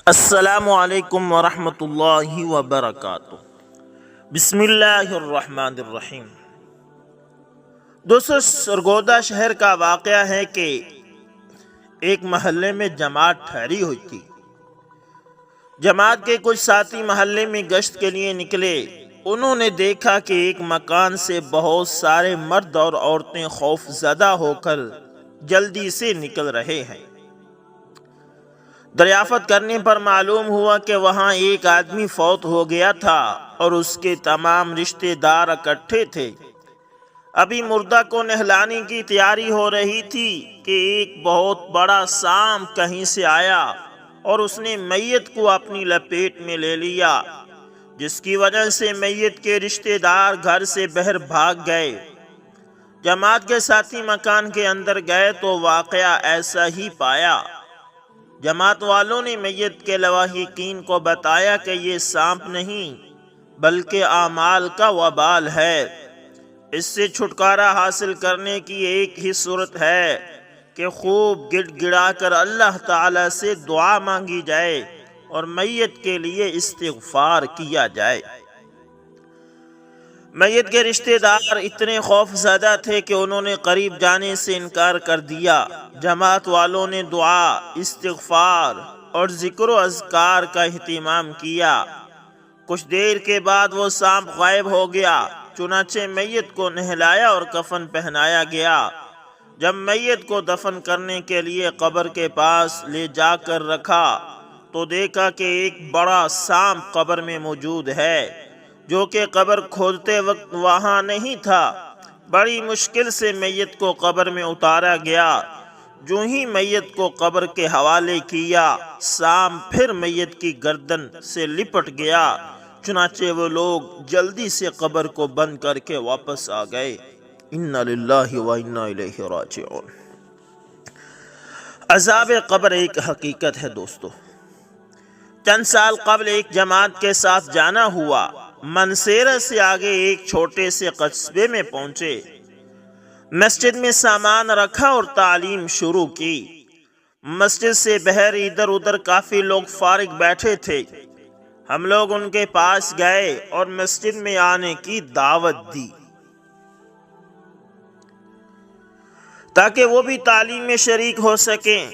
السلام علیکم ورحمۃ اللہ وبرکاتہ۔ بسم اللہ الرحمن الرحیم۔ دوستو، سرگودا شہر کا واقعہ ہے کہ ایک محلے میں جماعت ٹھہری ہوئی تھی۔ جماعت کے کچھ ساتھی محلے میں گشت کے لیے نکلے۔ انہوں نے دیکھا کہ ایک مکان سے بہت سارے مرد اور عورتیں خوف زدہ ہو کر جلدی سے نکل رہے ہیں۔ دریافت کرنے پر معلوم ہوا کہ وہاں ایک آدمی فوت ہو گیا تھا اور اس کے تمام رشتہ دار اکٹھے تھے۔ ابھی مردہ کو نہلانے کی تیاری ہو رہی تھی کہ ایک بہت بڑا سانپ کہیں سے آیا اور اس نے میت کو اپنی لپیٹ میں لے لیا، جس کی وجہ سے میت کے رشتہ دار گھر سے باہر بھاگ گئے۔ جماعت کے ساتھی مکان کے اندر گئے تو واقعہ ایسا ہی پایا۔ جماعت والوں نے میت کے لواحقین کو بتایا کہ یہ سانپ نہیں بلکہ اعمال کا وبال ہے۔ اس سے چھٹکارا حاصل کرنے کی ایک ہی صورت ہے کہ خوب گڑ گڑا کر اللہ تعالی سے دعا مانگی جائے اور میت کے لیے استغفار کیا جائے۔ میت کے رشتہ دار اتنے خوف زدہ تھے کہ انہوں نے قریب جانے سے انکار کر دیا۔ جماعت والوں نے دعا، استغفار اور ذکر و اذکار کا اہتمام کیا۔ کچھ دیر کے بعد وہ سانپ غائب ہو گیا۔ چنانچہ میت کو نہلایا اور کفن پہنایا گیا۔ جب میت کو دفن کرنے کے لیے قبر کے پاس لے جا کر رکھا تو دیکھا کہ ایک بڑا سانپ قبر میں موجود ہے، جو کہ قبر کھودتے وقت وہاں نہیں تھا۔ بڑی مشکل سے میت کو قبر میں اتارا گیا۔ جو ہی میت کو قبر کے حوالے کیا، سانپ پھر میت کی گردن سے لپٹ گیا۔ چنانچہ وہ لوگ جلدی سے قبر کو بند کر کے واپس آ گئے۔ انا للہ و انا الیہ راجعون۔ عذاب قبر ایک حقیقت ہے دوستو۔ چند سال قبل ایک جماعت کے ساتھ جانا ہوا۔ منسیرہ سے آگے ایک چھوٹے سے قصبے میں پہنچے۔ مسجد میں سامان رکھا اور تعلیم شروع کی۔ مسجد سے باہر ادھر ادھر کافی لوگ فارغ بیٹھے تھے۔ ہم لوگ ان کے پاس گئے اور مسجد میں آنے کی دعوت دی تاکہ وہ بھی تعلیم میں شریک ہو سکیں۔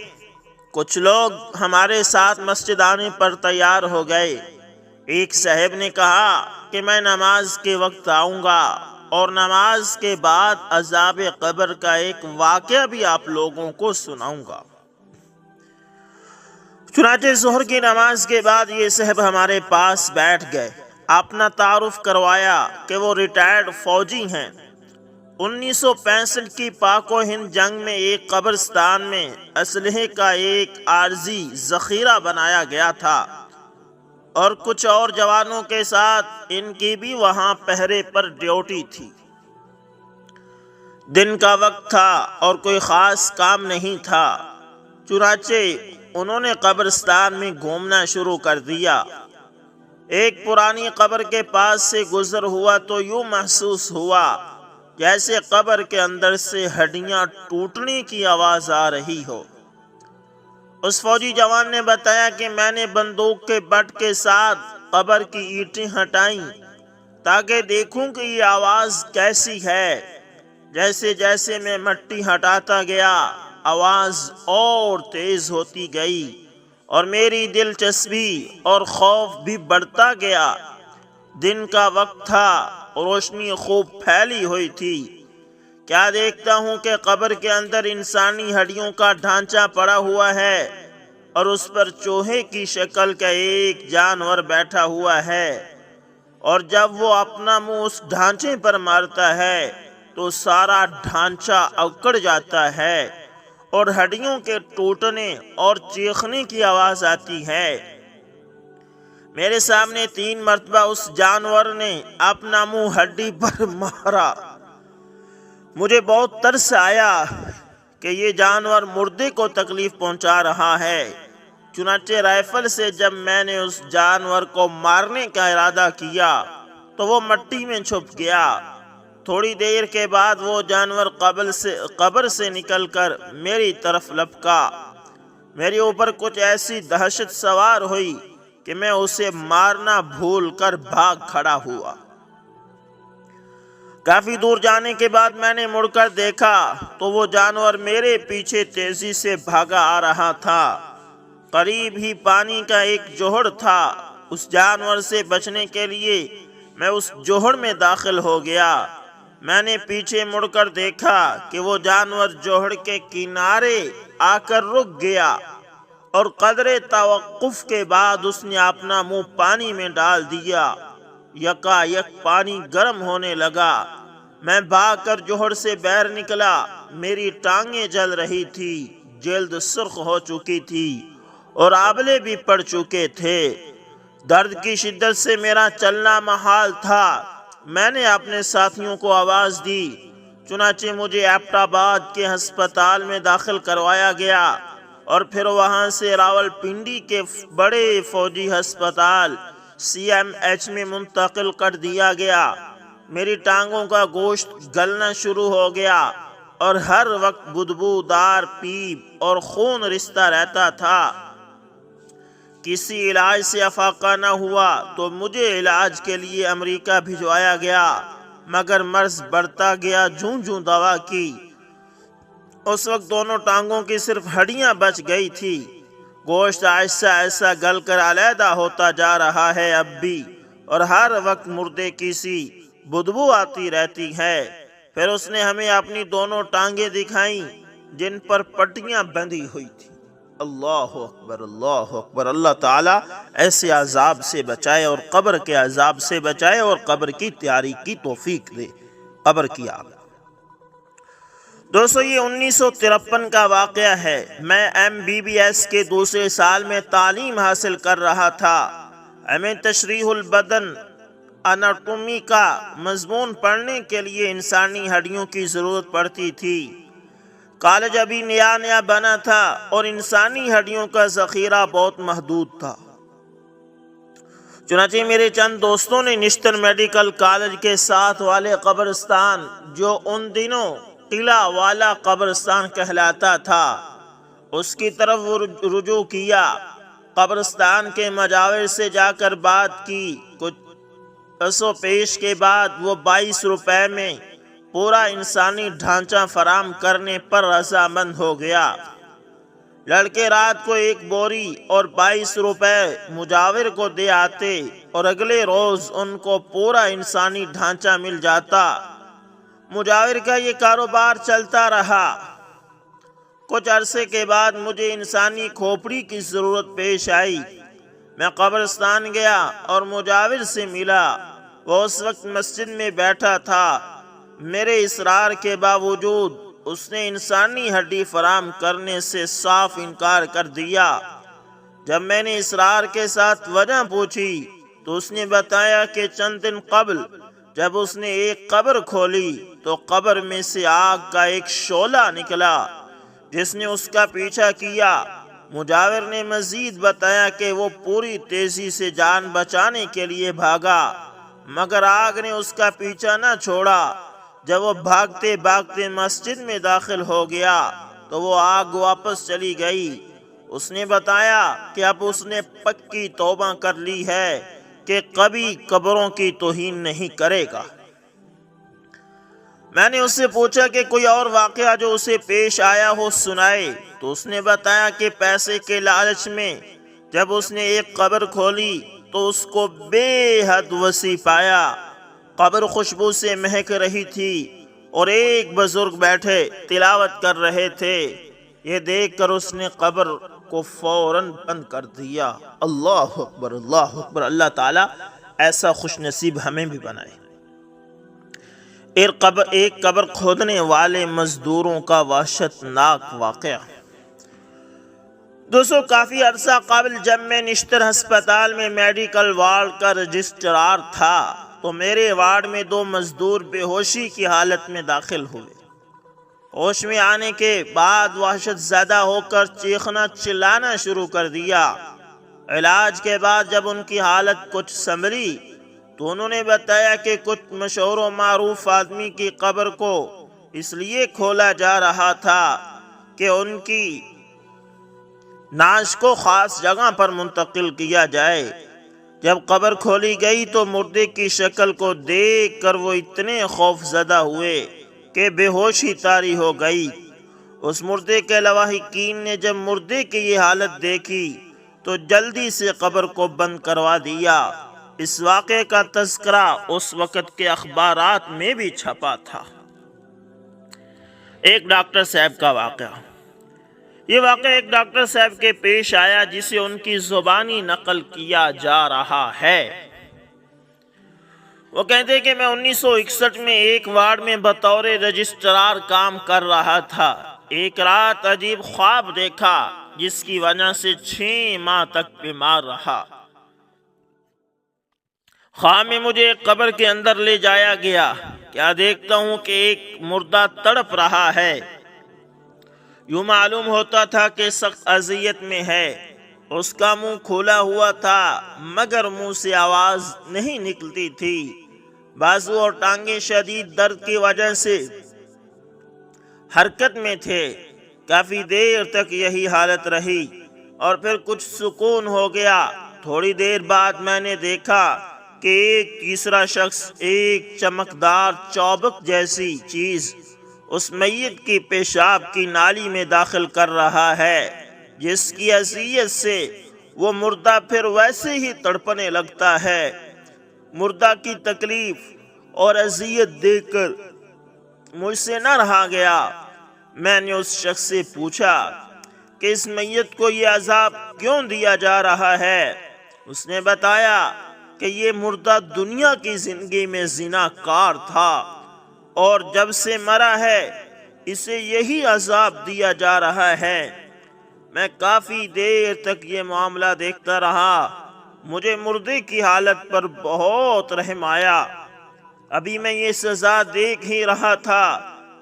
کچھ لوگ ہمارے ساتھ مسجد آنے پر تیار ہو گئے۔ ایک صاحب نے کہا کہ میں نماز کے وقت آؤں گا اور نماز کے بعد عذاب قبر کا ایک واقعہ بھی آپ لوگوں کو سناؤں گا۔ چنانچہ ظہر کی نماز کے بعد یہ صاحب ہمارے پاس بیٹھ گئے۔ اپنا تعارف کروایا کہ وہ ریٹائرڈ فوجی ہیں۔ 1965 کی پاک و ہند جنگ میں ایک قبرستان میں اسلحے کا ایک عارضی ذخیرہ بنایا گیا تھا اور کچھ اور جوانوں کے ساتھ ان کی بھی وہاں پہرے پر ڈیوٹی تھی۔ دن کا وقت تھا اور کوئی خاص کام نہیں تھا، چنانچہ انہوں نے قبرستان میں گھومنا شروع کر دیا۔ ایک پرانی قبر کے پاس سے گزر ہوا تو یوں محسوس ہوا جیسے قبر کے اندر سے ہڈیاں ٹوٹنے کی آواز آ رہی ہو۔ اس فوجی جوان نے بتایا کہ میں نے بندوق کے بٹ کے ساتھ قبر کی اینٹیں ہٹائیں تاکہ دیکھوں کہ یہ آواز کیسی ہے۔ جیسے جیسے میں مٹی ہٹاتا گیا، آواز اور تیز ہوتی گئی اور میری دلچسپی اور خوف بھی بڑھتا گیا۔ دن کا وقت تھا، روشنی خوب پھیلی ہوئی تھی۔ کیا دیکھتا ہوں کہ قبر کے اندر انسانی ہڈیوں کا ڈھانچہ پڑا ہوا ہے اور اس پر چوہے کی شکل کا ایک جانور بیٹھا ہوا ہے، اور جب وہ اپنا منہ اس ڈھانچے پر مارتا ہے تو سارا ڈھانچہ اکڑ جاتا ہے اور ہڈیوں کے ٹوٹنے اور چیخنے کی آواز آتی ہے۔ میرے سامنے 3 مرتبہ اس جانور نے اپنا منہ ہڈی پر مارا۔ مجھے بہت ترس آیا کہ یہ جانور مردے کو تکلیف پہنچا رہا ہے۔ چنانچہ رائفل سے جب میں نے اس جانور کو مارنے کا ارادہ کیا تو وہ مٹی میں چھپ گیا۔ تھوڑی دیر کے بعد وہ جانور قبر سے نکل کر میری طرف لپکا۔ میرے اوپر کچھ ایسی دہشت سوار ہوئی کہ میں اسے مارنا بھول کر بھاگ کھڑا ہوا۔ کافی دور جانے کے بعد میں نے مڑ کر دیکھا تو وہ جانور میرے پیچھے تیزی سے بھاگا آ رہا تھا۔ قریب ہی پانی کا ایک جوہر تھا۔ اس جانور سے بچنے کے لیے میں اس جوہر میں داخل ہو گیا۔ میں نے پیچھے مڑ کر دیکھا کہ وہ جانور جوہر کے کنارے آ کر رک گیا اور قدرے توقف کے بعد اس نے اپنا منہ پانی میں ڈال دیا۔ یکا یک پانی گرم ہونے لگا۔ میں بھاگ کر جوہر سے باہر نکلا۔ میری ٹانگیں جل رہی تھی، جلد سرخ ہو چکی تھی اور آبلے بھی پڑ چکے تھے۔ درد کی شدت سے میرا چلنا محال تھا۔ میں نے اپنے ساتھیوں کو آواز دی، چنانچہ مجھے ایبٹ آباد کے ہسپتال میں داخل کروایا گیا اور پھر وہاں سے راولپنڈی کے بڑے فوجی ہسپتال CMH میں منتقل کر دیا گیا۔ میری ٹانگوں کا گوشت گلنا شروع ہو گیا اور ہر وقت بدبودار پیپ اور خون رستا رہتا تھا۔ کسی علاج سے افاقہ نہ ہوا تو مجھے علاج کے لیے امریکہ بھجوایا گیا، مگر مرض بڑھتا گیا جوں جوں دوا کی۔ اس وقت دونوں ٹانگوں کی صرف ہڈیاں بچ گئی تھی۔ گوشت ایسا ایسا گل کر علیحدہ ہوتا جا رہا ہے اب بھی، اور ہر وقت مردے کی سی بدبو آتی رہتی ہے۔ پھر اس نے ہمیں اپنی دونوں ٹانگیں دکھائیں جن پر پٹیاں بندھی ہوئی تھی۔ اللہ اکبر، اللہ اکبر۔ اللہ تعالیٰ ایسے عذاب سے بچائے اور قبر کے عذاب سے بچائے اور قبر کی تیاری کی توفیق دے۔ قبر کی آگ۔ دوستو، یہ 1953 کا واقعہ ہے۔ میں MBBS کے دوسرے سال میں تعلیم حاصل کر رہا تھا۔ ہمیں تشریح البدن اناٹومی کا مضمون پڑھنے کے لیے انسانی ہڈیوں کی ضرورت پڑتی تھی۔ کالج ابھی نیا نیا بنا تھا اور انسانی ہڈیوں کا ذخیرہ بہت محدود تھا۔ چنانچہ میرے چند دوستوں نے نشتر میڈیکل کالج کے ساتھ والے قبرستان، جو ان دنوں قلعہ والا قبرستان کہلاتا تھا، اس کی طرف رجوع کیا۔ قبرستان کے مجاور سے جا کر بات کی۔ کچھ پس و پیش کے بعد وہ 22 روپے میں پورا انسانی ڈھانچہ فراہم کرنے پر رضامند ہو گیا۔ لڑکے رات کو ایک بوری اور 22 روپے مجاور کو دے آتے اور اگلے روز ان کو پورا انسانی ڈھانچہ مل جاتا۔ مجاور کا یہ کاروبار چلتا رہا۔ کچھ عرصے کے بعد مجھے انسانی کھوپڑی کی ضرورت پیش آئی۔ میں قبرستان گیا اور مجاور سے ملا۔ وہ اس وقت مسجد میں بیٹھا تھا۔ میرے اصرار کے باوجود اس نے انسانی ہڈی فراہم کرنے سے صاف انکار کر دیا۔ جب میں نے اصرار کے ساتھ وجہ پوچھی تو اس نے بتایا کہ چند دن قبل جب اس نے ایک قبر کھولی تو قبر میں سے آگ کا ایک شعلہ نکلا جس نے اس کا پیچھا کیا۔ مجاور نے مزید بتایا کہ وہ پوری تیزی سے جان بچانے کے لیے بھاگا، مگر آگ نے اس کا پیچھا نہ چھوڑا۔ جب وہ بھاگتے بھاگتے مسجد میں داخل ہو گیا تو وہ آگ واپس چلی گئی۔ اس نے بتایا کہ اب اس نے پکی توبہ کر لی ہے کہ کبھی قبروں کی توہین نہیں کرے گا۔ میں نے اس سے پوچھا کہ کوئی اور واقعہ جو اسے پیش آیا ہو سنائے، تو اس نے بتایا کہ پیسے کے لالچ میں جب اس نے ایک قبر کھولی تو اس کو بے حد وسیع پایا۔ قبر خوشبو سے مہک رہی تھی اور ایک بزرگ بیٹھے تلاوت کر رہے تھے۔ یہ دیکھ کر اس نے قبر کو فوراً بند کر دیا۔ اللہ اکبر، اللہ اکبر۔ اللہ تعالیٰ ایسا خوش نصیب ہمیں بھی بنائے۔ ایک قبر کھودنے والے مزدوروں کا وحشت ناک واقعہ۔ دوستو، کافی عرصہ قبل جب میں نشتر ہسپتال میں میڈیکل وارڈ کا رجسٹرار تھا تو میرے وارڈ میں 2 مزدور بے ہوشی کی حالت میں داخل ہوئے۔ ہوش میں آنے کے بعد وحشت زدہ ہو کر چیخنا چلانا شروع کر دیا۔ علاج کے بعد جب ان کی حالت کچھ سنبھلی تو انہوں نے بتایا کہ کچھ مشہور و معروف آدمی کی قبر کو اس لیے کھولا جا رہا تھا کہ ان کی نعش کو خاص جگہ پر منتقل کیا جائے۔ جب قبر کھولی گئی تو مردے کی شکل کو دیکھ کر وہ اتنے خوف زدہ ہوئے کہ بے ہوشی طاری ہو گئی۔ اس مردے کے لواحقین نے جب مردے کی یہ حالت دیکھی تو جلدی سے قبر کو بند کروا دیا۔ اس واقعے کا تذکرہ اس وقت کے اخبارات میں بھی چھپا تھا۔ ایک ڈاکٹر صاحب کا واقعہ۔ یہ واقعہ ایک ڈاکٹر صاحب کے پیش آیا جسے ان کی زبانی نقل کیا جا رہا ہے۔ وہ کہتے کہ میں 1961 میں ایک وارڈ میں بطور رجسٹرار کام کر رہا تھا۔ ایک رات عجیب خواب دیکھا جس کی وجہ سے 6 ماہ تک بیمار رہا۔ خواب میں مجھے ایک قبر کے اندر لے جایا گیا۔ کیا دیکھتا ہوں کہ ایک مردہ تڑپ رہا ہے۔ یوں معلوم ہوتا تھا کہ سخت اذیت میں ہے۔ اس کا منہ کھولا ہوا تھا مگر منہ سے آواز نہیں نکلتی تھی۔ بازو اور ٹانگیں شدید درد کی وجہ سے حرکت میں تھے۔ کافی دیر تک یہی حالت رہی اور پھر کچھ سکون ہو گیا۔ تھوڑی دیر بعد میں نے دیکھا کہ ایک تیسرا شخص ایک چمکدار چوبک جیسی چیز اس میت کی پیشاب کی نالی میں داخل کر رہا ہے، جس کی اذیت سے وہ مردہ پھر ویسے ہی تڑپنے لگتا ہے۔ مردہ کی تکلیف اور اذیت دیکھ کر مجھ سے نہ رہا گیا۔ میں نے اس شخص سے پوچھا کہ اس میت کو یہ عذاب کیوں دیا جا رہا ہے؟ اس نے بتایا کہ یہ مردہ دنیا کی زندگی میں زناکار تھا اور جب سے مرا ہے اسے یہی عذاب دیا جا رہا ہے۔ میں کافی دیر تک یہ معاملہ دیکھتا رہا۔ مجھے مردے کی حالت پر بہت رحم آیا۔ ابھی میں یہ سزا دیکھ ہی رہا تھا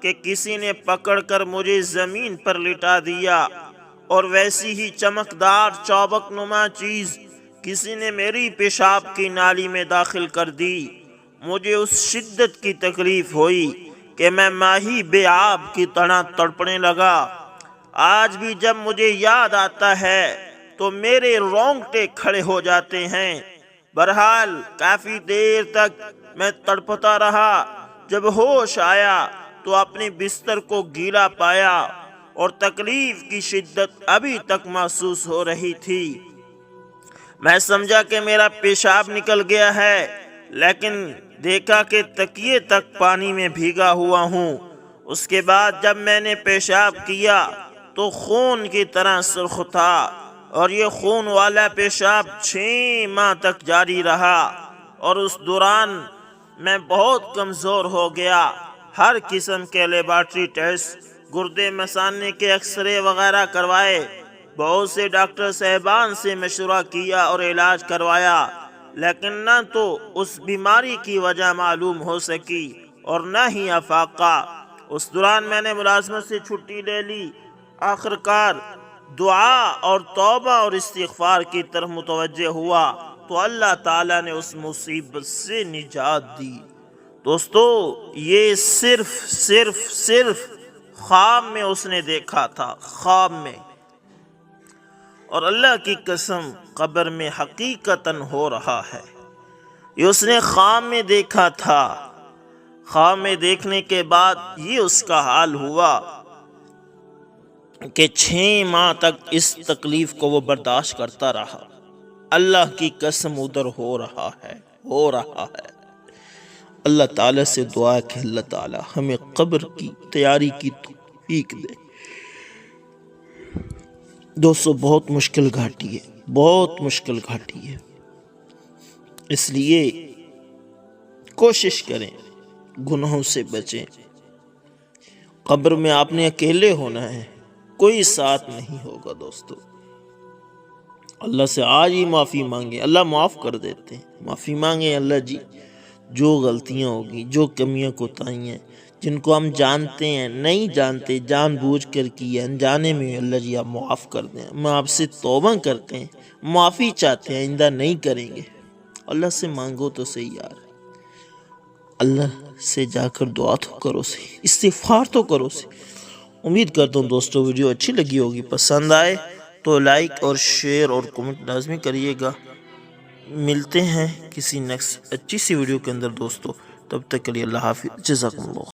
کہ کسی نے پکڑ کر مجھے زمین پر لٹا دیا اور ویسی ہی چمکدار چوبک نما چیز کسی نے میری پیشاب کی نالی میں داخل کر دی۔ مجھے اس شدت کی تکلیف ہوئی کہ میں ماہی بے آب کی طرح تڑپنے لگا۔ آج بھی جب مجھے یاد آتا ہے تو میرے رونگٹے کھڑے ہو جاتے ہیں۔ بہرحال کافی دیر تک میں تڑپتا رہا۔ جب ہوش آیا تو اپنے بستر کو گیلا پایا اور تکلیف کی شدت ابھی تک محسوس ہو رہی تھی۔ میں سمجھا کہ میرا پیشاب نکل گیا ہے، لیکن دیکھا کہ تکیے تک پانی میں بھیگا ہوا ہوں۔ اس کے بعد جب میں نے پیشاب کیا تو خون کی طرح سرخ تھا اور یہ خون والا پیشاب 6 ماہ تک جاری رہا، اور اس دوران میں بہت کمزور ہو گیا۔ ہر قسم کے لیبارٹری ٹیسٹ، گردے مثانے کے ایکس-رے وغیرہ کروائے، بہت سے ڈاکٹر صاحبان سے مشورہ کیا اور علاج کروایا، لیکن نہ تو اس بیماری کی وجہ معلوم ہو سکی اور نہ ہی افاقہ۔ اس دوران میں نے ملازمت سے چھٹی لے لی۔ آخر کار دعا اور توبہ اور استغفار کی طرف متوجہ ہوا تو اللہ تعالیٰ نے اس مصیبت سے نجات دی۔ دوستو، یہ صرف خواب میں اس نے دیکھا تھا، خواب میں، اور اللہ کی قسم قبر میں حقیقتاً ہو رہا ہے۔ یہ اس نے خواب میں دیکھا تھا۔ خواب میں دیکھنے کے بعد یہ اس کا حال ہوا کہ 6 ماہ تک اس تکلیف کو وہ برداشت کرتا رہا۔ اللہ کی قسم ادھر ہو رہا ہے۔ اللہ تعالیٰ سے دعا کہ اللہ تعالیٰ ہمیں قبر کی تیاری کی توفیق دے۔ دوستو، بہت مشکل گھاٹی ہے، اس لیے کوشش کریں گناہوں سے بچیں۔ قبر میں آپ نے اکیلے ہونا ہے، کوئی ساتھ نہیں ہوگا۔ دوستو، اللہ سے آج ہی معافی مانگیں، اللہ معاف کر دیتے ہیں۔ معافی مانگیں، اللہ جی جو غلطیاں ہوگی، جو کمیاں کوتاہیاں جن کو ہم جانتے ہیں، نہیں جانتے، جان بوجھ کر کی ہے، انجانے میں، اللہ جی آپ معاف کر دیں۔ ہم آپ سے توبہ کرتے ہیں، معافی چاہتے ہیں، آئندہ نہیں کریں گے۔ اللہ سے مانگو تو صحیح یار، اللہ سے جا کر دعا تو کرو صحیح، استغفار تو کرو صحیح۔ امید کرتا ہوں دوستو ویڈیو اچھی لگی ہوگی، پسند آئے تو لائک اور شیئر اور کمنٹ لازمی کریے گا۔ ملتے ہیں کسی نیکسٹ اچھی سی ویڈیو کے اندر دوستو، تب تک کے لیے اللہ حافظ، جزاکم اللہ۔